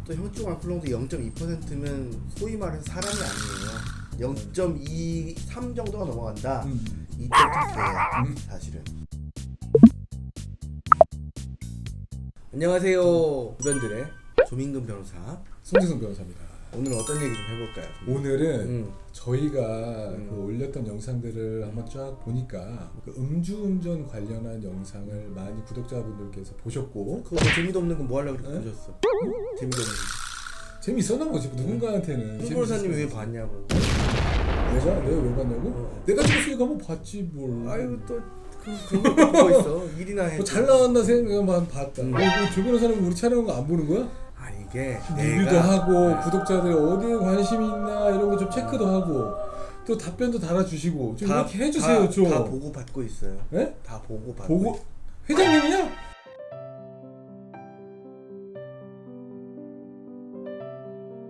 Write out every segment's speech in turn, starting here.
또 혈중 알코올농도 0.2%면 소위 말해서 사람이 아니에요. 0.23 정도가 넘어간다. 이때부터 개야 사실은. 안녕하세요, 우변들의 조민근 변호사 손지성 변호사입니다. 오늘 어떤 얘기 좀 해볼까요? 오늘은 저희가 그 올렸던 영상들을 한번 쫙 보니까 그 음주운전 관련한 영상을 많이 구독자분들께서 보셨고, 그거 뭐 재미도 없는 건 뭐 하려고 그렇게 보셨어? 재미도 없는 거. 재밌었나 보지. 누군가한테는 홍 변호사님이 왜 봤냐고. 내가 왜 봤냐고? 내가 찍었으니까 한번 봤지 뭘. 아유 또 그런 거 보고 있어. 일이나 해. 잘 나왔나 생각만 봤다. 조 변호사는 우리 촬영한 거 안 보는 거야? 아니 이게 리뷰도 하고 구독자들이 어디에 관심이 있나 이런 거 좀 체크도 하고 또 답변도 달아주시고 좀 이렇게 해주세요. 좀 다 보고 받고 있어요. 네? 다 보고 받고. 보고 회장님이야?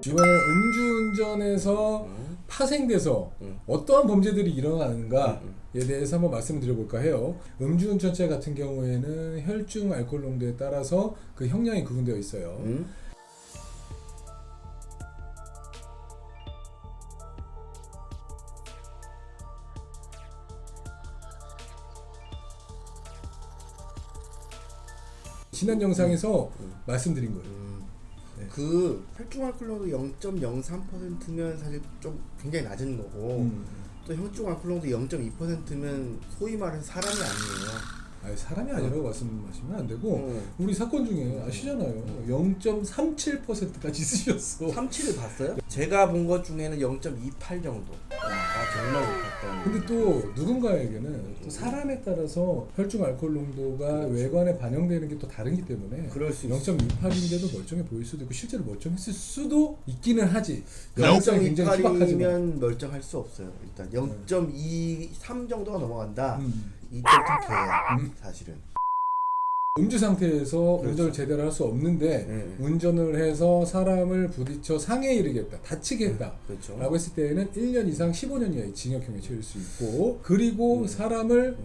이번에 음주운전에서 파생돼서 어떠한 범죄들이 일어나는가에 대해서 한번 말씀을 드려볼까 해요. 음주운전죄 같은 경우에는 혈중 알코올 농도에 따라서 그 형량이 구분되어 있어요. 지난 영상에서 말씀드린 거예요. 그 혈중 알코올농도 0.03%면 사실 좀 굉장히 낮은 거고 또 혈중 알코올농도 0.2%면 소위 말해서 사람이 아니에요. 아니, 사람이 아니라고 말씀하시면 안 되고 우리 사건 중에 아시잖아요. 0.37%까지 쓰셨어. 37을 봤어요? 제가 본 것 중에는 0.28 정도. 정말 높았다. 근데 또 누군가에게는 또 사람에 따라서 혈중 알코올 농도가 외관에 반영되는 게 또 다르기 때문에 그럴 수 있어. 0.28인데도 멀쩡해 보일 수도 있고 실제로 멀쩡했을 수도 있기는 하지. 0.28이면 멀쩡할 수 없어요. 일단 0.23 정도가 넘어간다. 이때부터 개야 사실은. 음주 상태에서 그렇죠. 운전을 제대로 할 수 없는데 운전을 해서 사람을 부딪혀 상해에 이르게 했다, 다치게 했다 그렇죠. 라고 했을 때에는 1년 이상 15년 이하의 징역형에 처해질 수 있고, 그리고 사람을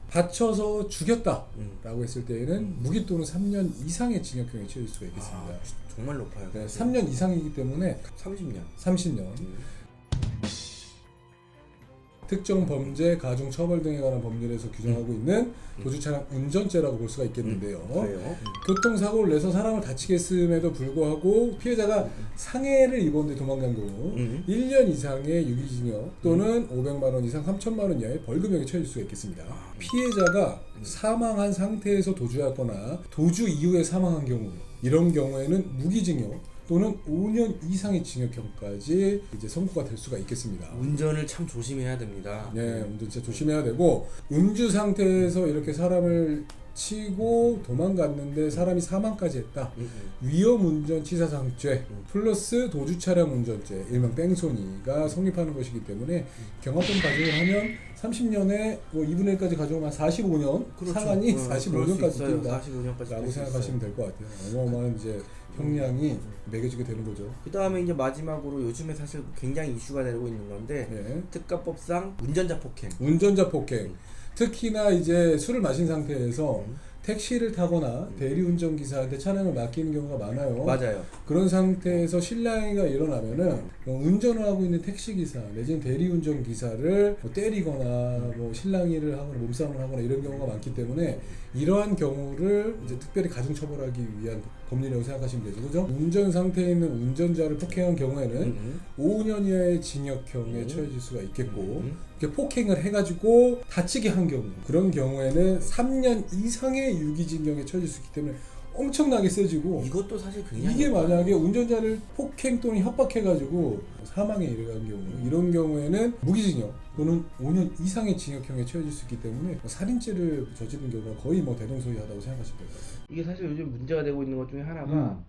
다쳐서 죽였다 라고 했을 때에는 무기 또는 3년 이상의 징역형에 처해질 수가 있겠습니다. 정말 높아요. 네, 3년 이상이기 때문에 30년. 30년. 특정 범죄, 가중 처벌 등에 관한 법률에서 규정하고 있는 도주차량 운전죄라고 볼 수가 있겠는데요. 그래요? 교통사고를 내서 사람을 다치게 했음에도 불구하고 피해자가 상해를 입었는데 도망간 경우 1년 이상의 유기징역 또는 500만 원 이상 3천만 원 이하의 벌금형에 처해질 수가 있겠습니다. 피해자가 사망한 상태에서 도주하거나 도주 이후에 사망한 경우, 이런 경우에는 무기징역 또는 5년 이상의 징역형까지 이제 선고가 될 수가 있겠습니다. 운전을 참 조심해야 됩니다. 네, 운전 진짜 조심해야 되고, 음주 상태에서 이렇게 사람을 치고 도망갔는데 사람이 사망까지 했다. 위험운전치사상죄 플러스 도주차량 운전죄, 일명 뺑소니가 성립하는 것이기 때문에 경합범 가중을 하면 30년에 뭐 2분의 1까지 가져오면 45년, 그렇죠. 상한이 45년까지 뛴다 45년까지 라고 생각하시면 될 것 같아요. 어마어마한 이제 형량이 매겨지게 되는 거죠. 그 다음에 이제 마지막으로 요즘에 사실 굉장히 이슈가 되고 있는 건데 특가법상 운전자 폭행. 운전자 폭행. 특히나 이제 술을 마신 상태에서 택시를 타거나 대리운전 기사한테 차량을 맡기는 경우가 많아요. 맞아요. 그런 상태에서 실랑이가 일어나면은 운전을 하고 있는 택시 기사 내지는 대리운전 기사를 뭐 때리거나 뭐 실랑이를 하거나 몸싸움을 하거나 이런 경우가 많기 때문에 이러한 경우를 이제 특별히 가중 처벌하기 위한 법률이라고 생각하시면 되죠. 그죠? 운전 상태에 있는 운전자를 폭행한 경우에는 5년 이하의 징역형에 처해질 수가 있겠고, 이렇게 폭행을 해가지고 다치게 한 경우, 그런 경우에는 3년 이상의 유기징역에 처해질 수 있기 때문에 엄청나게 세지고, 이것도 사실 굉장히 이게 만약에 운전자를 폭행 또는 협박해가지고 사망에 이르는 경우, 이런 경우에는 무기징역 또는 5년 이상의 징역형에 처해질 수 있기 때문에 살인죄를 저지른 경우가 거의 뭐 대동소이하다고 생각하시면 될 것 같아요. 이게 사실 요즘 문제가 되고 있는 것 중에 하나가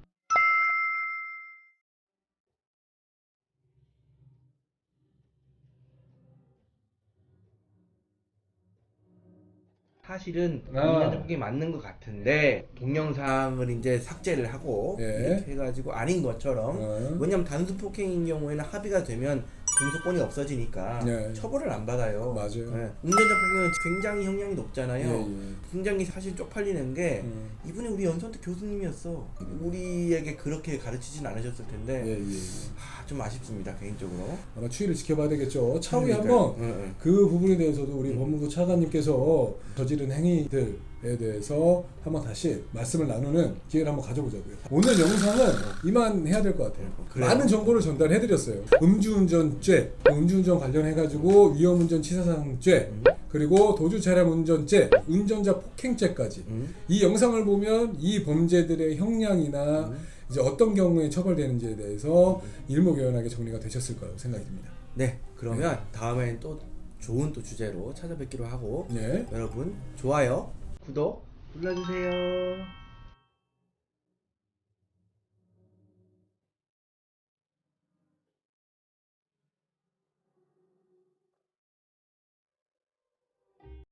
사실은 운전자 폭행이 맞는 것 같은데 동영상을 이제 삭제를 하고 이렇게 해가지고 아닌 것처럼 왜냐면 단순 폭행인 경우에는 합의가 되면 동서권이 없어지니까 네. 처벌을 안 받아요. 맞아요. 네. 운전자 폭행은 굉장히 형량이 높잖아요. 예, 예. 굉장히 사실 쪽팔리는 게 이분이 우리 연수원대 교수님이었어. 우리에게 그렇게 가르치진 않으셨을 텐데 예, 예. 좀 아쉽습니다 개인적으로. 아마 추이를 지켜봐야 되겠죠. 차후에 그러니까요. 한번 응, 응. 그 부분에 대해서도 우리 법무부 차관님께서 저지른 행위들에 대해서 한번 다시 말씀을 나누는 기회를 한번 가져보자고요. 오늘 영상은 이만 해야 될 것 같아요. 그래요? 많은 정보를 전달해드렸어요. 음주운전죄, 음주운전 관련해가지고 위험운전치사상죄, 그리고 도주차량운전죄, 운전자 폭행죄까지 이 영상을 보면 이 범죄들의 형량이나 이제 어떤 경우에 처벌되는지에 대해서 일목요연하게 정리가 되셨을 거라고 생각이 듭니다. 네, 그러면 다음엔 또 좋은 또 주제로 찾아뵙기로 하고 네. 여러분 좋아요, 구독 눌러주세요.